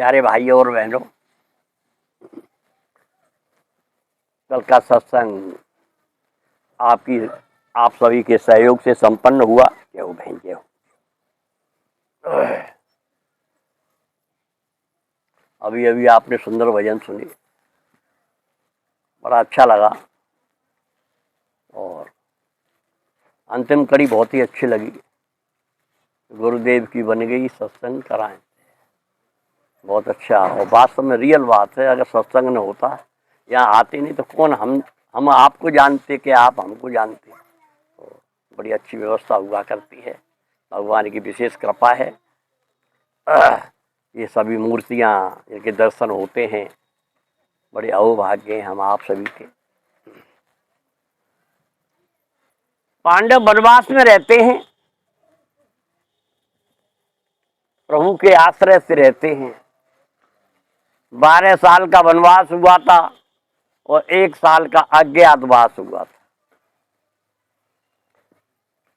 प्यारे भाइयों और बहनों, कल का सत्संग आप सभी के सहयोग से संपन्न हुआ। जय हो बहन, जय हो। अभी अभी आपने सुंदर भजन सुनी, बड़ा अच्छा लगा और अंतिम कड़ी बहुत ही अच्छी लगी। गुरुदेव की बन गई सत्संग कराएं, बहुत अच्छा। और वास्तव में रियल बात है, अगर सत्संग न होता, यहाँ आते नहीं तो कौन हम आपको जानते कि आप हमको जानते। तो बड़ी अच्छी व्यवस्था हुआ करती है, भगवान की विशेष कृपा है। ये सभी मूर्तियाँ इनके दर्शन होते हैं, बड़े अहोभाग्य हैं हम आप सभी के। पांडव वनवास में रहते हैं, प्रभु के आश्रय से रहते हैं। 12 साल का वनवास हुआ था और 1 साल का अज्ञातवास हुआ था।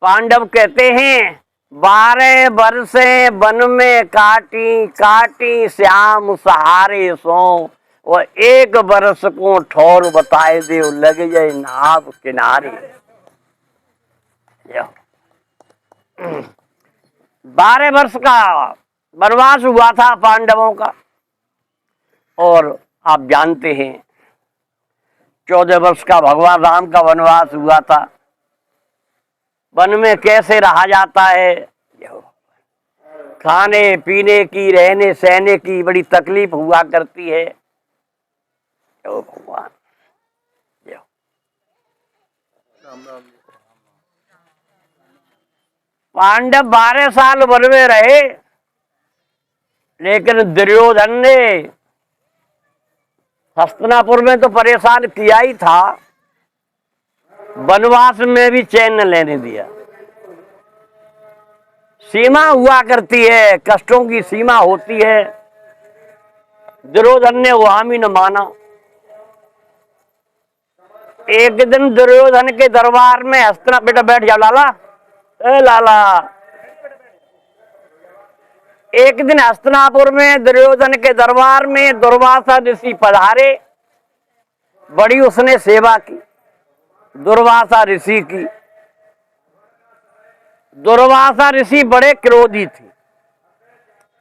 पांडव कहते हैं 12 वर्षे वन में काटी काटी श्याम सहारे सो, और 1 वर्ष को ठौर बताए दे लग जाए नाव किनारे। 12 वर्ष का वनवास हुआ था पांडवों का, और आप जानते हैं 14 वर्ष का भगवान राम का वनवास हुआ था। वन में कैसे रहा जाता है, खाने पीने की, रहने सहने की बड़ी तकलीफ हुआ करती है। भगवान पांडव 12 साल वन में रहे, लेकिन दुर्योधन ने हस्तिनापुर में तो परेशान किया ही था, वनवास में भी चैन न लेने दिया। सीमा हुआ करती है, कष्टों की सीमा होती है। दुर्योधन ने वहां भी न माना। एक दिन दुर्योधन के दरबार में बेटा बैठ जाओ लाला, ए लाला। एक दिन हस्तिनापुर में दुर्योधन के दरबार में दुर्वासा ऋषि पधारे। बड़ी उसने सेवा की दुर्वासा ऋषि की। दुर्वासा ऋषि बड़े क्रोधी थे,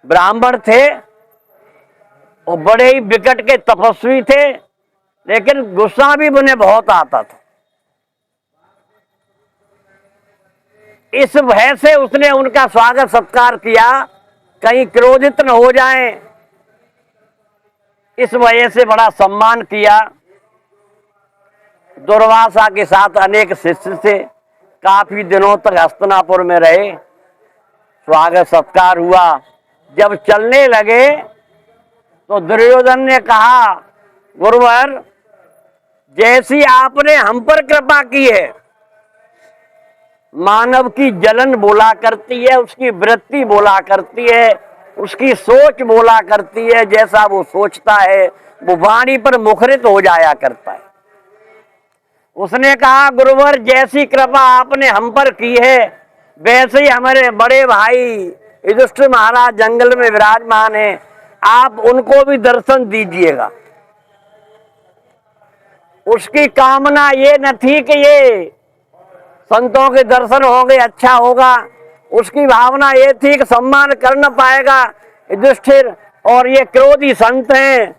ब्राह्मण थे और बड़े ही विकट के तपस्वी थे, लेकिन गुस्सा भी उन्हें बहुत आता था। इस भय से उसने उनका स्वागत सत्कार किया, कहीं क्रोधित न हो जाएं, इस वजह से बड़ा सम्मान किया। दुर्वासा के साथ अनेक शिष्य थे, काफी दिनों तक हस्तिनापुर में रहे, स्वागत सत्कार हुआ। जब चलने लगे तो दुर्योधन ने कहा, गुरुवर, जैसी आपने हम पर कृपा की है, मानव की जलन बोला करती है, उसकी वृत्ति बोला करती है, उसकी सोच बोला करती है। जैसा वो सोचता है वो वाणी पर मुखरित हो जाया करता है। उसने कहा, गुरुवर, जैसी कृपा आपने हम पर की है, वैसे ही हमारे बड़े भाई युधिष्ठिर महाराज जंगल में विराजमान हैं, आप उनको भी दर्शन दीजिएगा। उसकी कामना ये न थी कि ये संतों के दर्शन होंगे, अच्छा होगा। उसकी भावना ये थी कि सम्मान कर न पाएगा युधिष्ठिर, और ये क्रोधी संत हैं,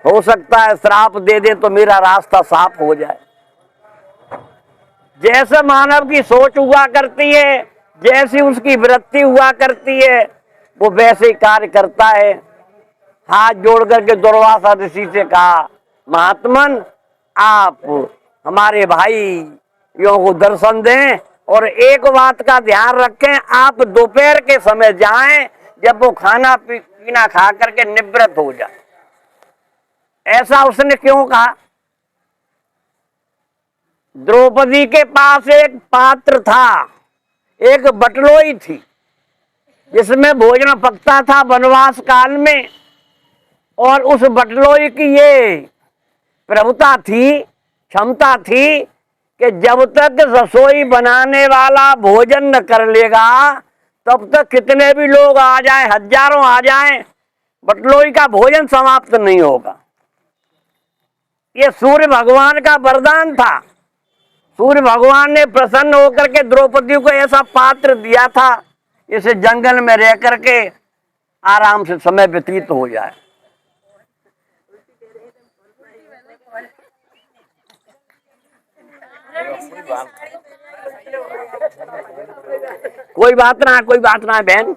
हो सकता है श्राप दे दे तो मेरा रास्ता साफ हो जाए। जैसे मानव की सोच हुआ करती है, जैसी उसकी वृत्ति हुआ करती है, वो वैसे ही कार्य करता है। हाथ जोड़ करके दुर्वासा ऋषि से कहा, महात्मन, आप हमारे भाई यों को दर्शन दें, और एक बात का ध्यान रखें, आप दोपहर के समय जाएं, जब वो खाना पीना खा करके निवृत्त हो जाए। ऐसा उसने क्यों कहा? द्रौपदी के पास एक पात्र था, एक बटलोई थी, जिसमें भोजन पकता था वनवास काल में, और उस बटलोई की ये प्रभुता थी, क्षमता थी कि जब तक रसोई बनाने वाला भोजन न कर लेगा, तब तक कितने भी लोग आ जाएं, हजारों आ जाएं, बटलोई का भोजन समाप्त नहीं होगा। ये सूर्य भगवान का वरदान था। सूर्य भगवान ने प्रसन्न होकर के द्रौपदी को ऐसा पात्र दिया था, इसे जंगल में रह करके आराम से समय व्यतीत हो जाए। कोई बात ना बहन।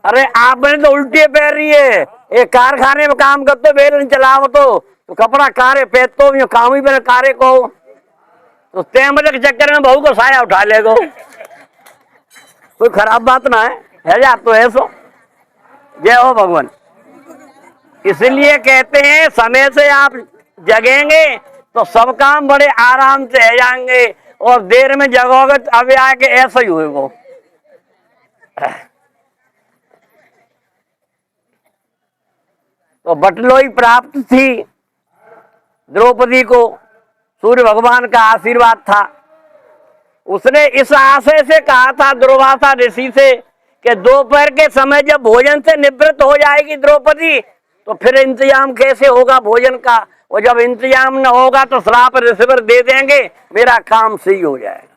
अरे आपने तो उल्टी पैर रही है। एक कारखाने में काम करते बेलन चलाओ तो कपड़ा कारे पहनतो भी काम ही पर कारे को तो तेमले के चक्कर में बहू को साया उठा लेगो। कोई खराब बात ना है जा तो ऐसो। जय हो भगवान। इसलिए कहते हैं समय से आप जगेंगे तो सब काम बड़े आराम से हो जाएंगे, और देर में जगोगे तो अभी आके ऐसा ही होगा। तो बटलोई प्राप्त थी द्रौपदी को, सूर्य भगवान का आशीर्वाद था। उसने इस आशय से कहा था दुर्वासा ऋषि से कि दोपहर के समय जब भोजन से निवृत्त हो जाएगी द्रौपदी तो फिर इंतजाम कैसे होगा भोजन का, और जब इंतजाम न होगा तो श्राप ऋषिवर दे देंगे, मेरा काम सही हो जाएगा।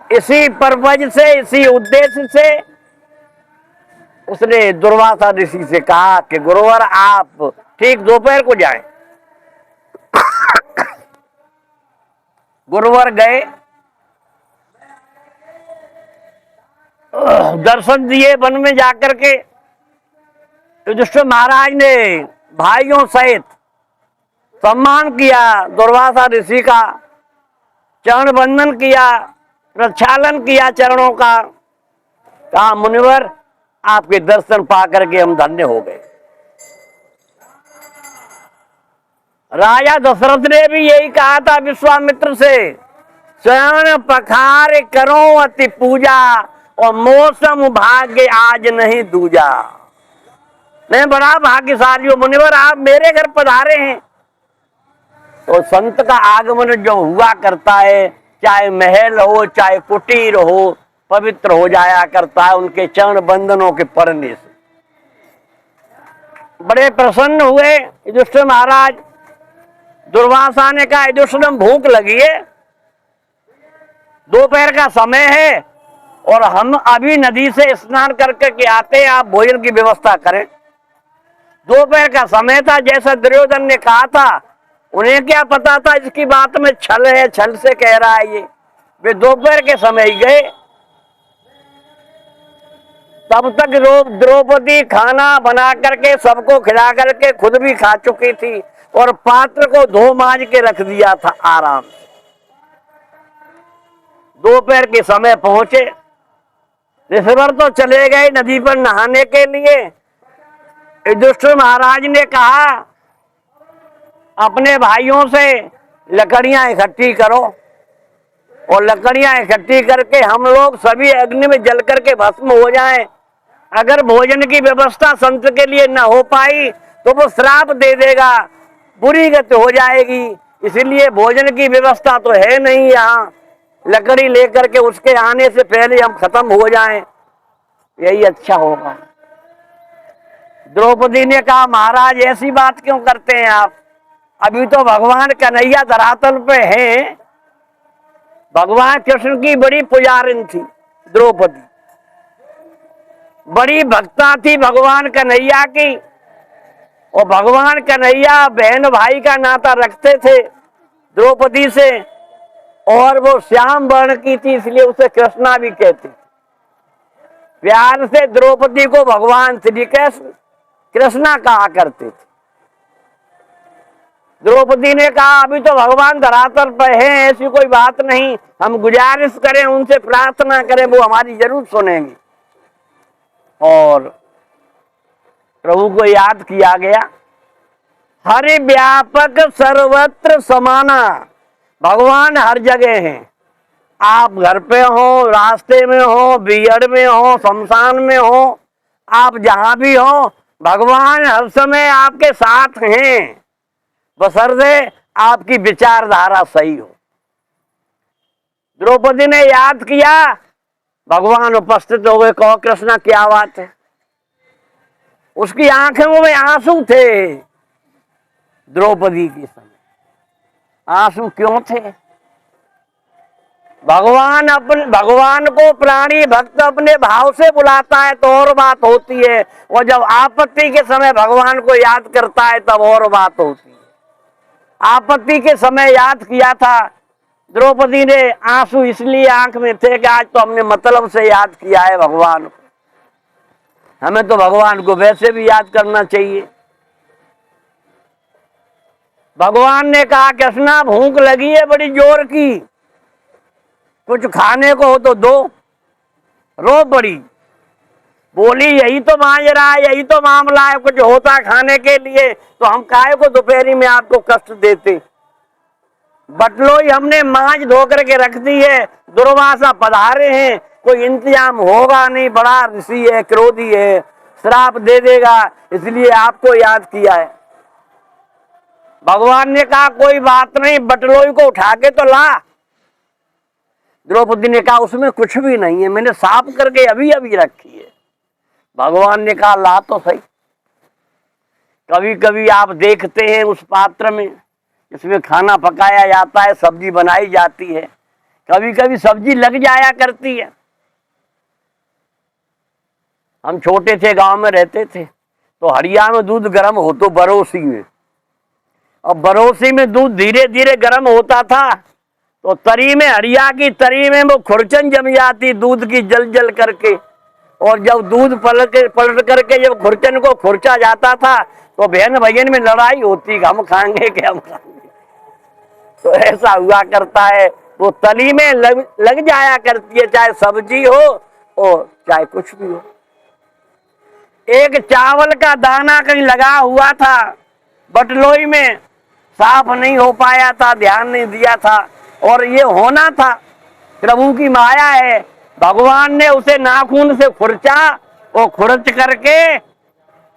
इसी पर्पज से, इसी उद्देश्य से उसने दुर्वासा ऋषि से कहा कि गुरुवर आप ठीक दोपहर को जाएं। गुरुवर गए, दर्शन दिए वन में जाकर के। युधिष्ठिर महाराज ने भाइयों सहित सम्मान किया दुर्वासा ऋषि का, चरण बंदन किया, प्रक्षालन किया चरणों का। कहा मुनिवर आपके दर्शन पा करके हम धन्य हो गए। राजा दशरथ ने भी यही कहा था विश्वामित्र से, स्वयं पखार करो अति पूजा और मौसम भाग्य आज नहीं दूजा। मैं बड़ा भाग्यशाली हूं मुनिवर, आप मेरे घर पधारे हैं। तो संत का आगमन जो हुआ करता है, चाहे महल हो चाहे कुटीर हो, पवित्र हो जाया करता है उनके चरण बंदनों के पढ़ने से। बड़े प्रसन्न हुए युधिष्ठिर महाराज। दुर्वासा ने कहा युधिष्ठिर भूख लगी है, दोपहर का समय है और हम अभी नदी से स्नान करके के आते हैं, आप भोजन की व्यवस्था करें। दोपहर का समय था, जैसा दुर्योधन ने कहा था। उन्हें क्या पता था इसकी बात में छल है, छल से कह रहा है ये। वे दोपहर के समय ही गए। तब तक द्रौपदी खाना बना करके सबको खिला करके खुद भी खा चुकी थी और पात्र को धो मांज के रख दिया था आराम से। दोपहर के समय पहुंचे, ऋषिवर तो चले गए नदी पर नहाने के लिए। युधिष्ठिर महाराज ने कहा अपने भाइयों से लकड़ियां इकट्ठी करो, और लकड़ियां इकट्ठी करके हम लोग सभी अग्नि में जल करके भस्म हो जाएं। अगर भोजन की व्यवस्था संत के लिए न हो पाई तो वो श्राप दे देगा, बुरी गति हो जाएगी। इसलिए भोजन की व्यवस्था तो है नहीं यहाँ, लकड़ी लेकर के उसके आने से पहले हम खत्म हो जाएं, यही अच्छा होगा। द्रौपदी ने कहा महाराज ऐसी बात क्यों करते हैं आप, अभी तो भगवान कन्हैया धरातल पे हैं। भगवान कृष्ण की बड़ी पुजारिन थी द्रौपदी, बड़ी भक्ता थी भगवान कन्हैया की, और भगवान कन्हैया बहन भाई का नाता रखते थे द्रौपदी से, और वो श्याम वर्ण की थी इसलिए उसे कृष्णा भी कहती थी। प्यार से द्रौपदी को भगवान श्री कृष्ण कृष्णा कहा करते थे। द्रौपदी ने कहा अभी तो भगवान धरातल पर हैं, ऐसी कोई बात नहीं, हम गुजारिश करें उनसे प्रार्थना करें, वो हमारी जरूर सुनेंगे। और प्रभु को याद किया गया। हरि व्यापक सर्वत्र समाना, भगवान हर जगह हैं। आप घर पे हो, रास्ते में हो, बीहड़ में हो, शमशान में हो, आप जहां भी हो, भगवान हर समय आपके साथ हैं, बशर्ते आपकी विचारधारा सही हो। द्रौपदी ने याद किया भगवान उपस्थित हो गए, कहो कृष्णा क्या बात है। उसकी आंखों में आंसू थे। द्रौपदी के समय आंसू क्यों थे? भगवान को प्राणी भक्त अपने भाव से बुलाता है तो और बात होती है, और जब आपत्ति के समय भगवान को याद करता है तब और बात होती है। आपत्ति के समय याद किया था द्रौपदी ने, आंसू इसलिए आंख में थे कि आज तो हमने मतलब से याद किया है भगवान को। हमें तो भगवान को वैसे भी याद करना चाहिए। भगवान ने कहा कृष्णा भूख लगी है बड़ी जोर की, कुछ खाने को हो तो दो। रो पड़ी, बोली यही तो मांझ रहा है, यही तो मामला है, कुछ होता खाने के लिए तो हम काहे को दोपहरी में आपको कष्ट देते। बटलोई हमने मांझ धो करके रख दी है, दुर्वासा पधारे हैं, कोई इंतजाम होगा नहीं, बड़ा ऋषि है, क्रोधी है, श्राप दे देगा, इसलिए आपको याद किया है। भगवान ने कहा कोई बात नहीं, बटलोई को उठा के तो ला। द्रौपदी ने कहा उसमें कुछ भी नहीं है, मैंने साफ करके अभी अभी रखी है। भगवान ने कहा ला तो सही। कभी कभी आप देखते हैं उस पात्र में इसमें खाना पकाया जाता है, सब्जी बनाई जाती है, कभी कभी सब्जी लग जाया करती है। हम छोटे थे, गांव में रहते थे, तो हड़िया में दूध गर्म हो तो बरोसी में, और बरोसी में दूध धीरे धीरे गर्म होता था तो तरी में, हड़िया की तरी में वो खुरचन जम जाती दूध की जल जल करके, और जब दूध पलट करके जब खुरचन को खुरचा जाता था तो बहन भैयन में लड़ाई होती, हम खाएंगे कि हम खाएंगे। तो ऐसा हुआ करता है, वो तली में लग जाया करती है, चाहे सब्जी हो और चाहे कुछ भी हो। एक चावल का दाना कहीं लगा हुआ था बटलोई में, साफ नहीं हो पाया था, ध्यान नहीं दिया था, और ये होना था। प्रभु की माया है, भगवान ने उसे नाखून से खुरचा, और खुरच करके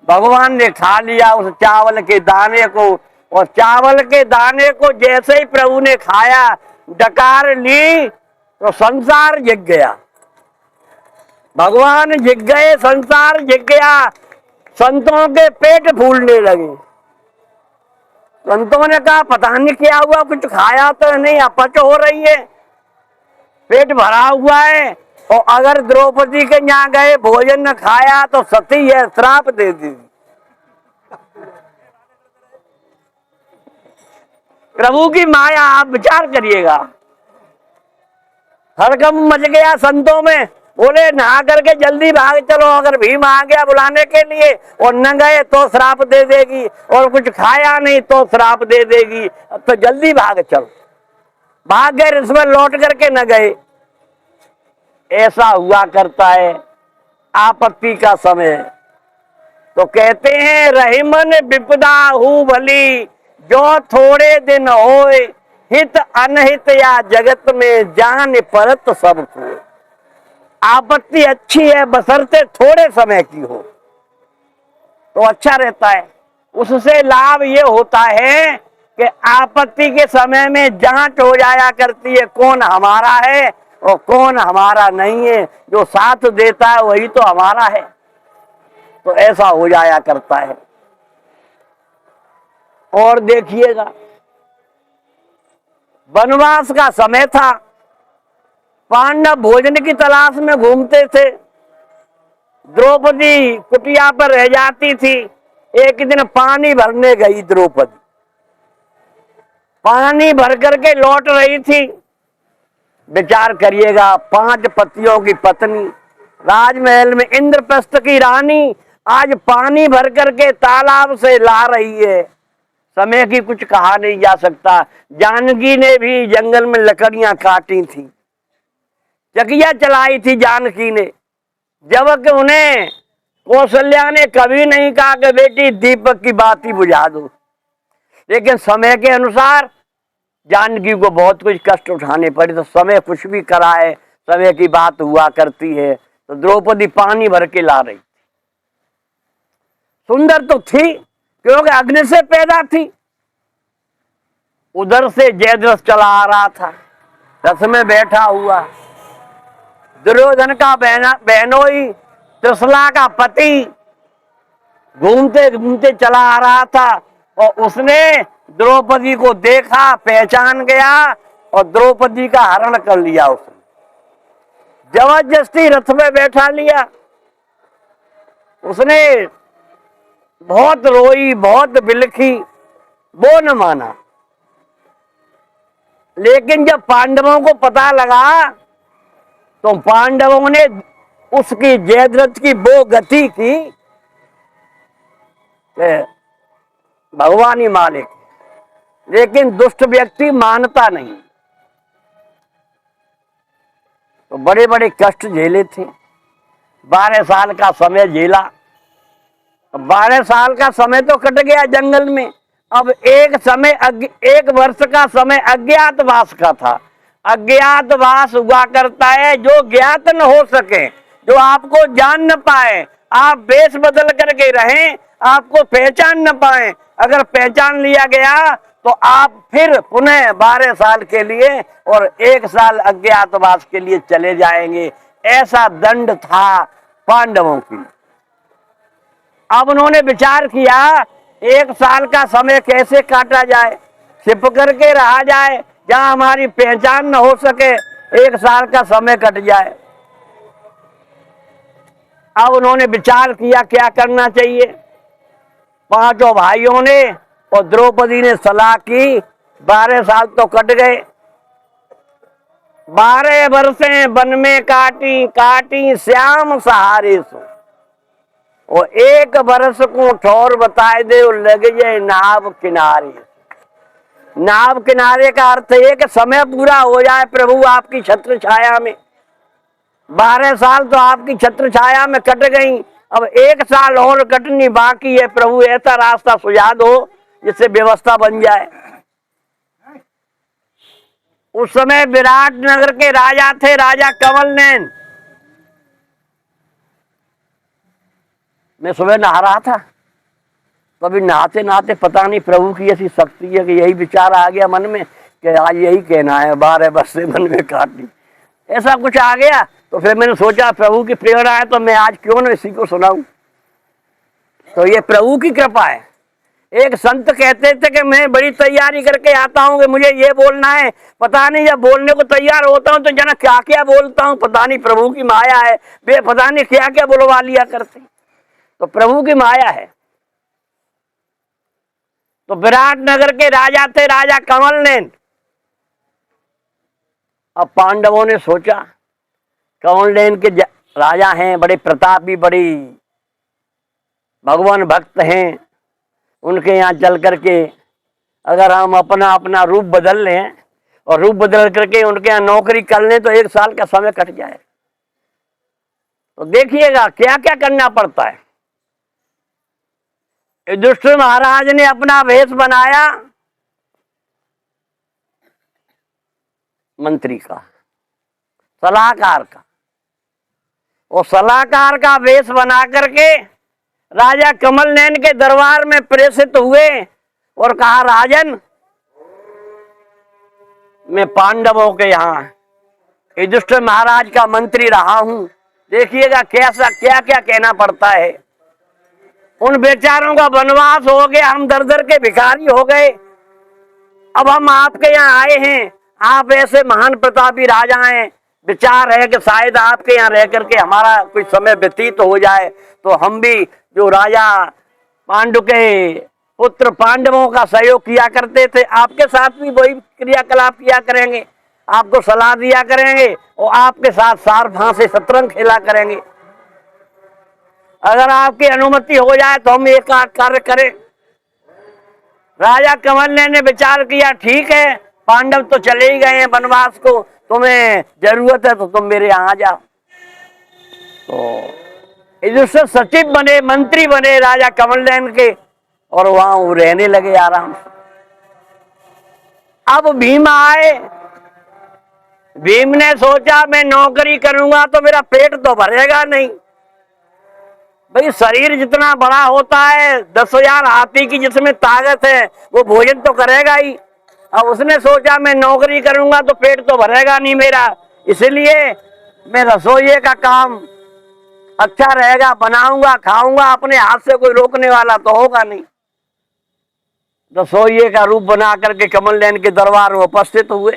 भगवान ने खा लिया उस चावल के दाने को, और चावल के दाने को जैसे ही प्रभु ने खाया, डकार ली तो संसार जग गया। भगवान जग गए, संसार जग गया, संतों के पेट फूलने लगे। संतों ने कहा पता नहीं क्या हुआ, कुछ खाया तो नहीं, अपच हो रही है, पेट भरा हुआ है, और अगर द्रौपदी के यहाँ गए भोजन न खाया तो सती है, श्राप दे दी। प्रभु की माया, आप विचार करिएगा। हड़कंप मच गया संतों में, बोले नहा करके जल्दी भाग चलो, अगर भीम आ गया बुलाने के लिए और न गए तो श्राप दे देगी, और कुछ खाया नहीं तो श्राप दे देगी, अब तो जल्दी भाग चलो। भाग गए, इसमें लौट करके न गए। ऐसा हुआ करता है आपत्ति का समय। तो कहते हैं रहीमन विपदा हु भली, जो थोड़े दिन होए, हित अनहित या जगत में जान परत सबको। आपत्ति अच्छी है बशर्ते थोड़े समय की हो तो अच्छा रहता है। उससे लाभ ये होता है कि आपत्ति के समय में जांच हो जाया करती है कौन हमारा है और कौन हमारा नहीं है, जो साथ देता है वही तो हमारा है। तो ऐसा हो जाया करता है। और देखिएगा वनवास का समय था, पांडव भोजन की तलाश में घूमते थे, द्रौपदी कुटिया पर रह जाती थी। एक दिन पानी भरने गई द्रौपदी, पानी भर करके लौट रही थी। विचार करिएगा, 5 पतियों की पत्नी, राजमहल में इंद्रप्रस्थ की रानी, आज पानी भर करके तालाब से ला रही है। समय की कुछ कहा नहीं जा सकता। जानकी ने भी जंगल में लकड़ियां काटी थी, चकिया चलाई थी जानकी ने, जबकि उन्हें कौशल्या ने कभी नहीं कहा कि बेटी दीपक की बाती बुझा दो। लेकिन समय के अनुसार जानकी को बहुत कुछ कष्ट उठाने पड़े, तो समय कुछ भी करा है, समय की बात हुआ करती है। तो द्रौपदी पानी भर के ला रही थी। सुंदर तो थी क्योंकि अग्नि से पैदा थी। उधर से जयद्रथ चला आ रहा था, रथ में बैठा हुआ, दुर्योधन का बहनोई त्रिशला का पति घूमते घूमते चला आ रहा था और उसने द्रौपदी को देखा, पहचान गया और द्रौपदी का हरण कर लिया। उसने जबरदस्ती रथ में बैठा लिया। उसने बहुत रोई, बहुत बिलखी, वो न माना। लेकिन जब पांडवों को पता लगा तो पांडवों ने उसकी जयद्रथ की वो गति की, भगवान ही मालिक। लेकिन दुष्ट व्यक्ति मानता नहीं, तो बड़े बड़े कष्ट झेले थे। 12 साल का समय झेला। 12 साल का समय तो कट गया जंगल में। अब एक वर्ष का समय अज्ञातवास का था। अज्ञातवास हुआ करता है जो ज्ञात न हो सके, जो आपको जान न पाए। आप वेश बदल करके रहें, आपको पहचान न पाए। अगर पहचान लिया गया तो आप फिर पुनः 12 साल के लिए और 1 साल अज्ञातवास के लिए चले जाएंगे। ऐसा दंड था पांडवों की। अब उन्होंने विचार किया 1 साल का समय कैसे काटा जाए, छिप करके रहा जाए, जहां हमारी पहचान न हो सके, 1 साल का समय कट जाए। अब उन्होंने विचार किया क्या करना चाहिए। 5 भाइयों ने और द्रौपदी ने सलाह की। 12 साल तो कट गए। 12 वर्षें वन में काटी, काटी श्याम सहारे सो। और 1 वर्ष को ठौर बताए दे लग जाए नाव किनारे। नाव किनारे का अर्थ है कि समय पूरा हो जाए प्रभु आपकी छत्र छाया में। 12 साल तो आपकी छत्र छाया में कट गई, अब 1 साल और कटनी बाकी है। प्रभु ऐसा रास्ता सुझा दो जिससे व्यवस्था बन जाए। उस समय विराट नगर के राजा थे, राजा कमल नैन। मैं सुबह नहा रहा था, कभी नहाते नहाते पता नहीं प्रभु की ऐसी शक्ति है कि यही विचार आ गया मन में कि आज यही कहना है 12 वर्ष से वन में काटनी। ऐसा कुछ आ गया तो फिर मैंने सोचा प्रभु की प्रेरणा है तो मैं आज क्यों न इसी को सुनाऊं। तो ये प्रभु की कृपा है। एक संत कहते थे कि मैं बड़ी तैयारी करके आता हूं कि मुझे ये बोलना है, पता नहीं जब बोलने को तैयार होता हूं तो जना क्या क्या बोलता हूं, पता नहीं प्रभु की माया है, वे पता नहीं क्या क्या बुलवा लिया करते। तो प्रभु की माया है। तो विराट नगर के राजा थे राजा कमल नैन। अब पांडवों ने सोचा कमल नैन के राजा हैं, बड़े प्रतापी, बड़ी भगवान भक्त हैं, उनके यहाँ चल करके अगर हम अपना अपना रूप बदल लें और रूप बदल करके उनके यहाँ नौकरी कर लें तो 1 साल का समय कट जाए। तो देखिएगा क्या क्या करना पड़ता है। युधिष्ठिर महाराज ने अपना वेश बनाया मंत्री का, सलाहकार का, और सलाहकार का वेश बना करके राजा कमल नैन के दरबार में प्रेषित हुए और कहा राजन मैं पांडवों के यहाँ युधिष्ठिर महाराज का मंत्री रहा हूं, देखिएगा कैसा क्या क्या कहना पड़ता है। उन बेचारों का वनवास हो गया, हम दर दर के भिखारी हो गए, अब हम आपके यहाँ आए हैं, आप ऐसे महान प्रतापी राजा हैं, विचार है कि शायद आपके यहाँ रह करके हमारा कुछ समय व्यतीत हो जाए तो हम भी जो राजा पांडु के पुत्र पांडवों का सहयोग किया करते थे आपके साथ भी वही क्रियाकलाप किया करेंगे, आपको सलाह दिया करेंगे और आपके साथ सार फांसे शतरंज खेला करेंगे। अगर आपकी अनुमति हो जाए तो हम एक कार्य करें। राजा कमल ने विचार किया ठीक है, पांडव तो चले ही गए हैं वनवास को, तुम्हें जरूरत है तो तुम मेरे यहाँ आ जाओ। तो युधिष्ठिर सचिव बने, मंत्री बने राजा कमल नैन के, और वहां वो रहने लगे आराम से। अब भीम आए। भीम ने सोचा मैं नौकरी करूंगा तो मेरा पेट तो भरेगा नहीं, भाई शरीर जितना बड़ा होता है 10,000 हाथी की जिसमें ताकत है वो भोजन तो करेगा ही। अब उसने सोचा मैं नौकरी करूंगा तो पेट तो भरेगा नहीं मेरा, इसलिए मैं रसोइये का काम अच्छा रहेगा, बनाऊंगा, खाऊंगा, अपने हाथ से कोई रोकने वाला तो होगा नहीं। रसोइये का रूप बना करके कमल नयन के दरबार में उपस्थित हुए।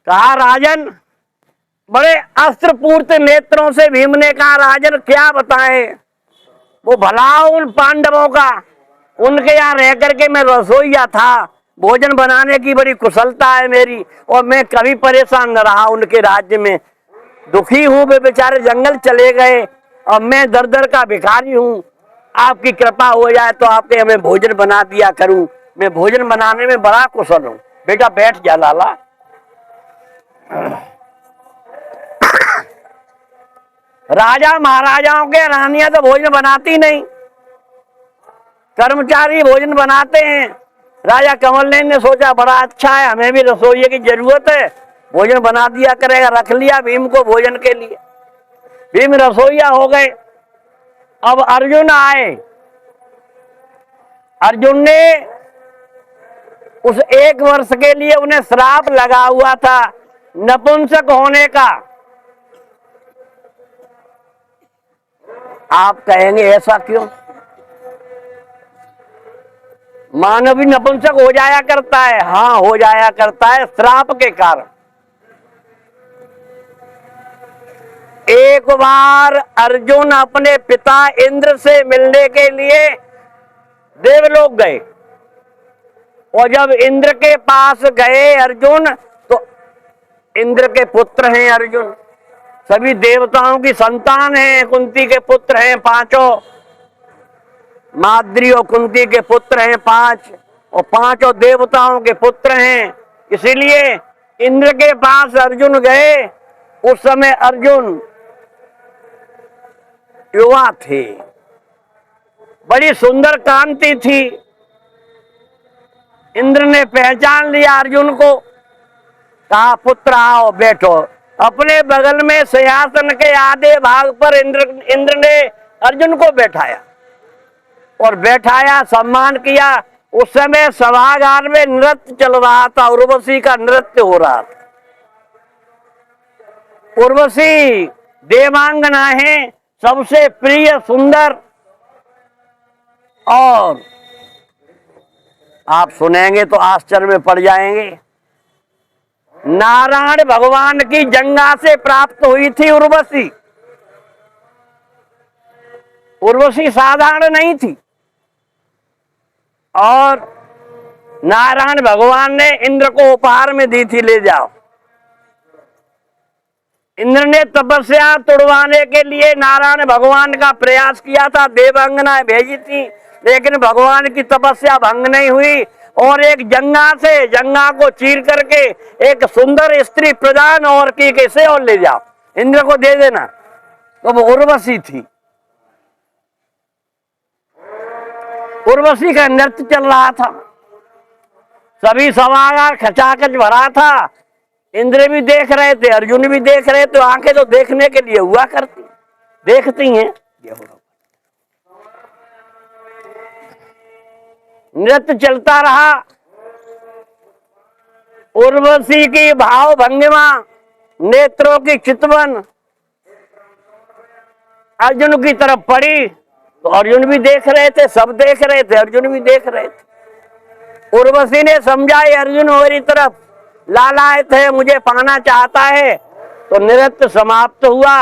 कहा राजन, बड़े अस्त्रपूर्त नेत्रों से भीम ने कहा राजन क्या बताएं, वो भला उन पांडवों का, उनके यहाँ रह करके मैं रसोइया था, भोजन बनाने की बड़ी कुशलता है मेरी, और मैं कभी परेशान न रहा उनके राज्य में। दुखी हूं, वे बेचारे जंगल चले गए और मैं दर दर का भिखारी हूं। आपकी कृपा हो जाए तो आपके हमें भोजन बना दिया करूं, मैं भोजन बनाने में बड़ा कुशल हूं। बेटा बैठ जा लाला। राजा महाराजाओं के रानियां तो भोजन बनाती नहीं, कर्मचारी भोजन बनाते हैं। राजा कमल नयन ने सोचा बड़ा अच्छा है, हमें भी रसोइये की जरूरत है, भोजन बना दिया करेगा। रख लिया भीम को भोजन के लिए। भीम रसोइया हो गए। अब अर्जुन आए। अर्जुन ने उस 1 वर्ष के लिए उन्हें श्राप लगा हुआ था नपुंसक होने का। आप कहेंगे ऐसा क्यों? मानव भी नपुंसक हो जाया करता है। हाँ हो जाया करता है, श्राप के कारण। एक बार अर्जुन अपने पिता इंद्र से मिलने के लिए देवलोक गए, और जब इंद्र के पास गए अर्जुन, तो इंद्र के पुत्र हैं अर्जुन, सभी देवताओं की संतान हैं, कुंती के पुत्र हैं 5, माद्री और कुंती के पुत्र हैं 5, और 5 देवताओं के पुत्र हैं। इसीलिए इंद्र के पास अर्जुन गए। उस समय अर्जुन युवा थे, बड़ी सुंदर कांति थी। इंद्र ने पहचान लिया अर्जुन को, कहा पुत्र आओ बैठो। अपने बगल में सिंहासन के आधे भाग पर इंद्र ने अर्जुन को बैठाया, और बैठाया, सम्मान किया। उस समय सभागार में नृत्य चल रहा था, उर्वशी का नृत्य हो रहा था। उर्वशी देवांगना है, सबसे प्रिय, सुंदर, और आप सुनेंगे तो आश्चर्य में पड़ जाएंगे। नारायण भगवान की जंगा से प्राप्त हुई थी उर्वशी। उर्वशी साधारण नहीं थी, और नारायण भगवान ने इंद्र को उपहार में दी थी, ले जाओ। इंद्र ने तपस्या तोड़वाने के लिए नारायण भगवान का प्रयास किया था, देवांगनाएं भेजी थी, लेकिन भगवान की तपस्या भंग नहीं हुई, और एक जंगा से, जंगा को चीर करके एक सुंदर स्त्री प्रदान और की, कैसे और ले जाओ, इंद्र को दे देना। तो वो उर्वशी थी। उर्वशी का नृत्य चल रहा था, सभी सभागार खचाखच भरा था। इंद्र भी देख रहे थे, अर्जुन भी देख रहे थे। आंखें तो देखने के लिए हुआ करती, देखती हैं। नृत्य चलता रहा। उर्वशी की भाव भंगिमा, नेत्रों की चितवन अर्जुन की तरफ पड़ी, तो अर्जुन भी देख रहे थे, सब देख रहे थे, अर्जुन भी देख रहे थे। उर्वशी ने समझा ये अर्जुन मेरी तरफ लालायत है, मुझे पाना चाहता है, तो नृत्य समाप्त हुआ।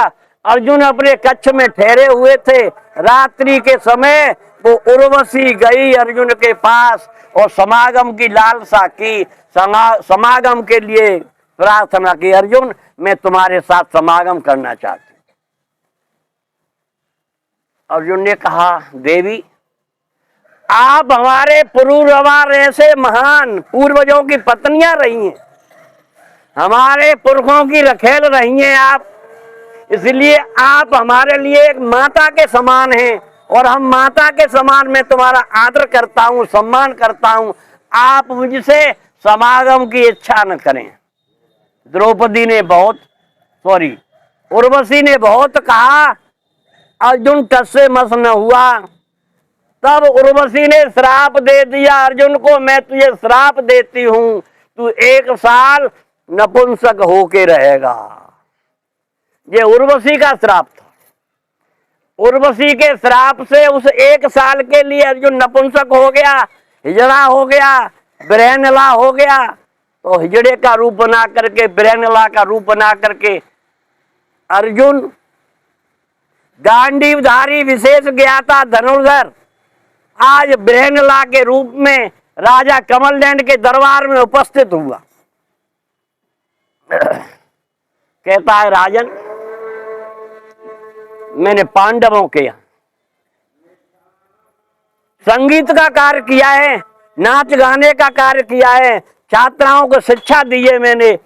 अर्जुन अपने कक्ष में ठहरे हुए थे। रात्रि के समय वो उर्वशी गई अर्जुन के पास और समागम की लालसा की, समागम के लिए प्रार्थना की, अर्जुन मैं तुम्हारे साथ समागम करना चाहती हूं। अर्जुन ने कहा देवी आप हमारे पुरुरवा से महान पूर्वजों की पत्नियां रही हैं, हमारे पुरखों की रखेल रही हैं आप, इसलिए आप हमारे लिए एक माता के समान हैं, और हम माता के समान मैं तुम्हारा आदर करता हूं, सम्मान करता हूं। आप मुझसे समागम की इच्छा न करें। द्रौपदी ने उर्वशी ने बहुत कहा, अर्जुन टस मस न हुआ। तब उर्वशी ने श्राप दे दिया अर्जुन को, मैं तुझे श्राप देती हूं, तू 1 साल नपुंसक होके रहेगा। ये उर्वशी का श्राप था। उर्वशी के श्राप से उस 1 साल के लिए अर्जुन नपुंसक हो गया, हिजड़ा हो गया, ब्रहनला हो गया। तो हिजड़े का रूप बना करके, ब्रहनला का रूप बना करके अर्जुन गांडीवधारी विशेष ज्ञाता धनुर्धर आज ब्रहनला के रूप में राजा कमलनैन के दरबार में उपस्थित हुआ। कहता है, राजन, मैंने पांडवों के संगीत का कार्य किया है, नाच गाने का कार्य किया है, छात्राओं को शिक्षा दी है मैंने।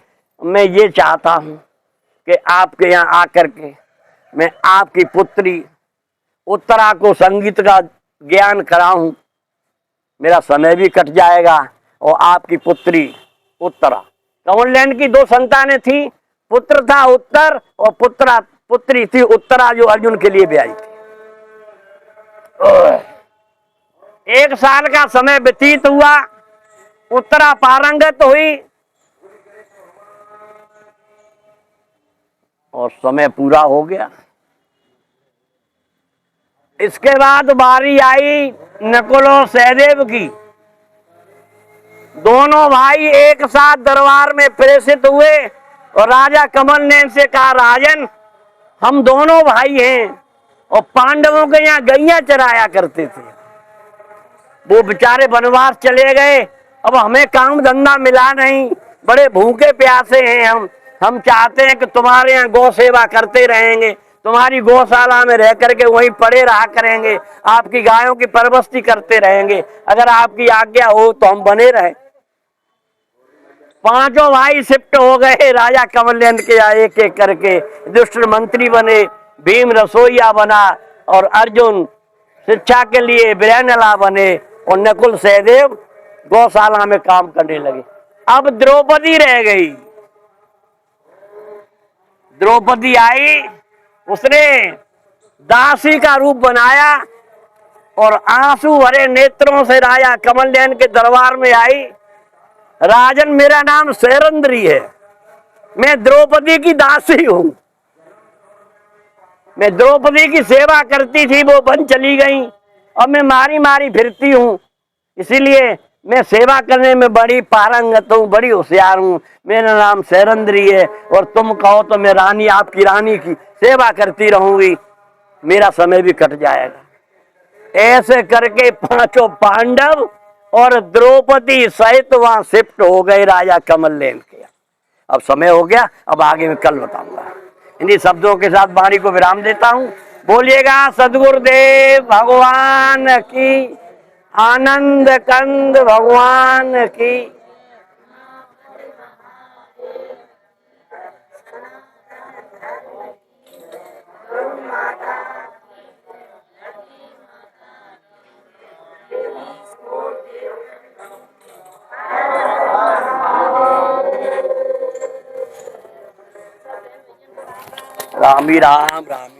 मैं ये चाहता हूं कि आपके यहाँ आकर के मैं आपकी पुत्री उत्तरा को संगीत का ज्ञान कराऊं। मेरा समय भी कट जाएगा और आपकी पुत्री उत्तरा, कमलनैन की 2 संतानें थी, पुत्र था उत्तर और पुत्री थी उत्तरा, जो अर्जुन के लिए ब्याही थी। 1 साल का समय व्यतीत हुआ, उत्तरा पारंगत हुई और समय पूरा हो गया। इसके बाद बारी आई नकुल और सहदेव की। दोनों भाई एक साथ दरबार में प्रेषित हुए और राजा कमलनैन से कहा, राजन, हम दोनों भाई हैं और पांडवों के यहाँ गैया चराया करते थे। वो बेचारे वनवास चले गए, अब हमें काम धंधा मिला नहीं, बड़े भूखे प्यासे हैं हम चाहते हैं कि तुम्हारे यहाँ गौ सेवा करते रहेंगे, तुम्हारी गौशाला में रह करके वहीं पड़े रहा करेंगे, आपकी गायों की परवस्ती करते रहेंगे, अगर आपकी आज्ञा हो तो हम बने रहे। 5 भाई शिफ्ट हो गए राजा कमलनैन के यहाँ, एक एक करके। दुष्ट मंत्री बने, भीम रसोईया बना और अर्जुन शिक्षा के लिए ब्रहनला बने और नकुल सहदेव गौशाला में काम करने लगे। अब द्रौपदी रह गई। द्रौपदी आई, उसने दासी का रूप बनाया और आंसू भरे नेत्रों से राजा कमलनैन के दरबार में आई। राजन, मेरा नाम सैरंद्री है, मैं द्रौपदी की दासी हूं। मैं द्रौपदी की सेवा करती थी, वो बन चली गई और मैं मारी मारी फिरती हूं, इसीलिए मैं सेवा करने में बड़ी पारंगत हूँ, बड़ी होशियार हूँ। मेरा नाम सैरंद्री है और तुम कहो तो मैं रानी, आपकी रानी की सेवा करती रहूंगी, मेरा समय भी कट जाएगा। ऐसे करके 5 पांडव और द्रौपदी सहित वहां शिफ्ट हो गए राजा कमलनैन के। अब समय हो गया, अब आगे मैं कल बताऊंगा। इन्हीं शब्दों के साथ वाणी को विराम देता हूँ। बोलिएगा सद्गुरुदेव भगवान की, आनंद कंद भगवान की। राम ही राम, राम।